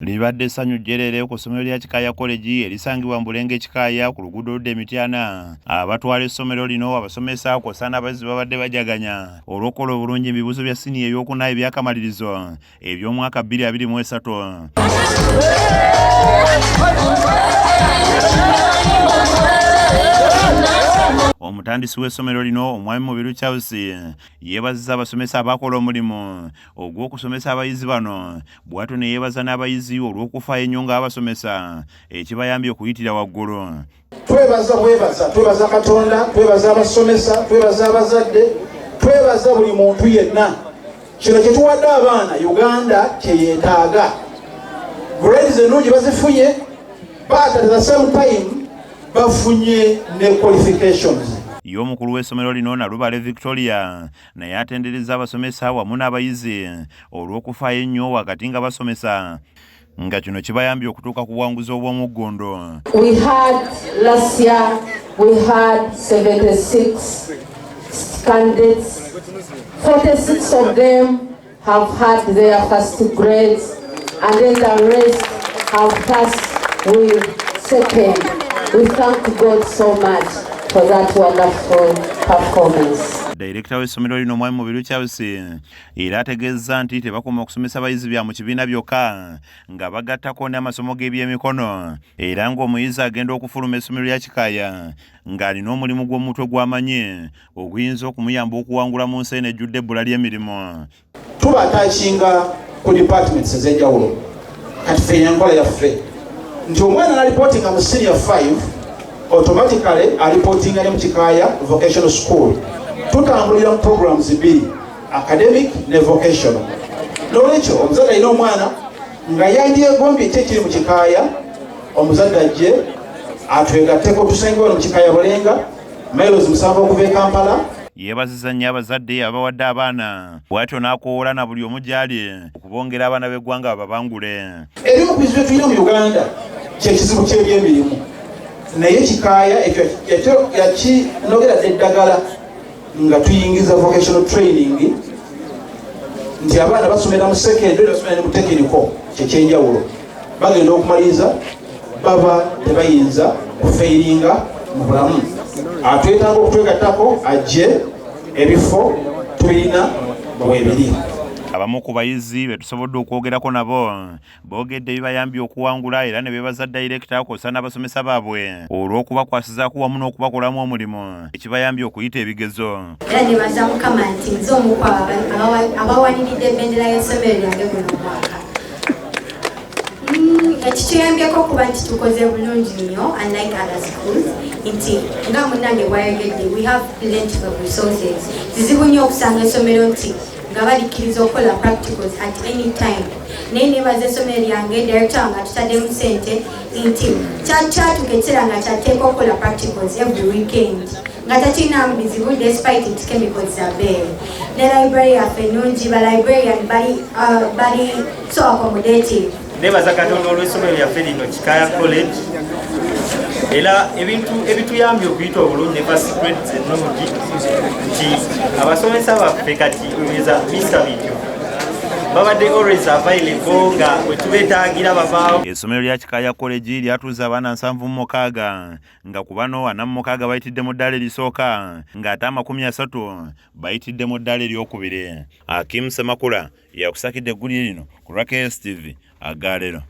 Libadde Sanyu Gyerere ku Somero lya Kikaaya College Erisangibwa Bulenga Kikaaya ku luguudo ludde Mityana. Abatwala essomero lino abasomesa kw'ossa n'abayizi babadde bajaganya olw'okukola obulungi ebibuuzo bya siniya ebyokuna ebyakamalirizo eby'omwaka 2023. Omutandisi w'essomero lino omwami Mubiru Charles yeebazizza abasomesa abakola omulimu ogw'okusomesa abayizi bano, bw'atyo ne yeebaza n'abayizi olw'okufaayo ennyo ng'abasomesa ekibayambye okuyitira waggulu. Twebaza Katonda, twebaza abasomesa, twebaza abazadde, twebaza buli muntu yenna. Kino kye tuwadde abaana Uganda kye yeetaaga. Grades ennungi bazifunye, but at the same time bafunye ne qualifications. Y'omukulu w'essomero lino Nalubale Victoria naye atendereza abasomesa wamu n'abayizi olw'okufaayo ennyo wakati nga basomesa nga kino kibayambye okutuuka ku buwanguzi obw'omuggondo. Last year we had 76 candidates. 46 of them have had their first grades and then the rest have passed with second. We thank God so much for that wonderful performance. Director w'essomero lino omwami Mubiru Charles era ategeezza nti tebakoma okusomesa abayizi bya mu kibiina byokka nga bagattako n'amasomo g'ebyemikono, era ng'omuyizi agenda okufuluma essomero lya Kikaaya ng'alina omulimu gw'omutwe gw'amanyi oguyinza okumuyamba okuwangula mu nsi eno ejjudde ebbula ly'emirimu. Tubataakinga ku departments ez'enjawulo kati ffe enkola yaffe nti omwana alipotinga mu senior 5 automatically alipotinga ne mu Kikaaya vocational school. Tutambulira mu programs bbiri, academic ne vocational. N'olwekyo omuzadde alina omwana nga yandyegombye ekiri mu Kikaaya, omuzadde ajje atwegatteko tusenge wano mu Kikaaya Bulenga miles 7 okuva e Kampala. Yeebazizza nnyo abazadde abawadde abaana, bw'atyo n'akoola na buli omu gy'ali okubongera abaana b'eggwanga babangule. Ebimu ku bizibu bye tulina mu Uganda kye kizibu ky'ebyemirimu, naye Kikaaya ekyo yakinogera eddagala nga tuyingiza vocational training nti abaana basomera mu secondary basomera ne mu technical kyekyenjawulo bagenda okumaliriza baba tebayinza kufeiringa mu bulamu. Atwetaaga okutwegattako ajje ebifo tulina bwebiri. Abamu ku bayizi be tusobodde okwogerako nabo boogedde bibayambye okuwangula era ne beebaza director kw'ossa n'abasomesa baabwe olw'okubakwasizaako wamu n'okubakolamu omulimu ekibayambye okuyita ebigezo. Era nebaza Mukama nti nze omu ku abawaniridde ebendera y'essomero lyange guno omwaka. Ekituyambyeko okuba nti tukoze bulungi nnyo unlike other schools nti nga munnange bw'ayogedde we have plenty of resources. Kizibu nnyo okusanga essomero nti nga balikkiriza okukola practicals at any time. Naye nebaza essomero lyange director nga tutaddemu ssente nti kyatugeetera nga kyateeka okukola practicals every weekend nga takirinamu bizibu despite nti chemicals za bbeeyi. Ne library yaffe ennungi, ba librarian bali so accommodative. Nebaza Katonda olw'essomero lyaffe lino Kikaaya College era ebituyambye okuyita obulungi ne first grades ennungi nti abasomesa baffe kati eza Mr. Video babadde always available nga bwe tubeetaagira babaawo. Essomero lya Kikaaya College lyatuuza abaana 76 nga ku bano 46 bayitidde mu ddaala erisooka ng'ate 30 bayitidde mu ddaala eryokubiri. Akim Semakula yakusakidde eggulire lino ku KSTV Agalero.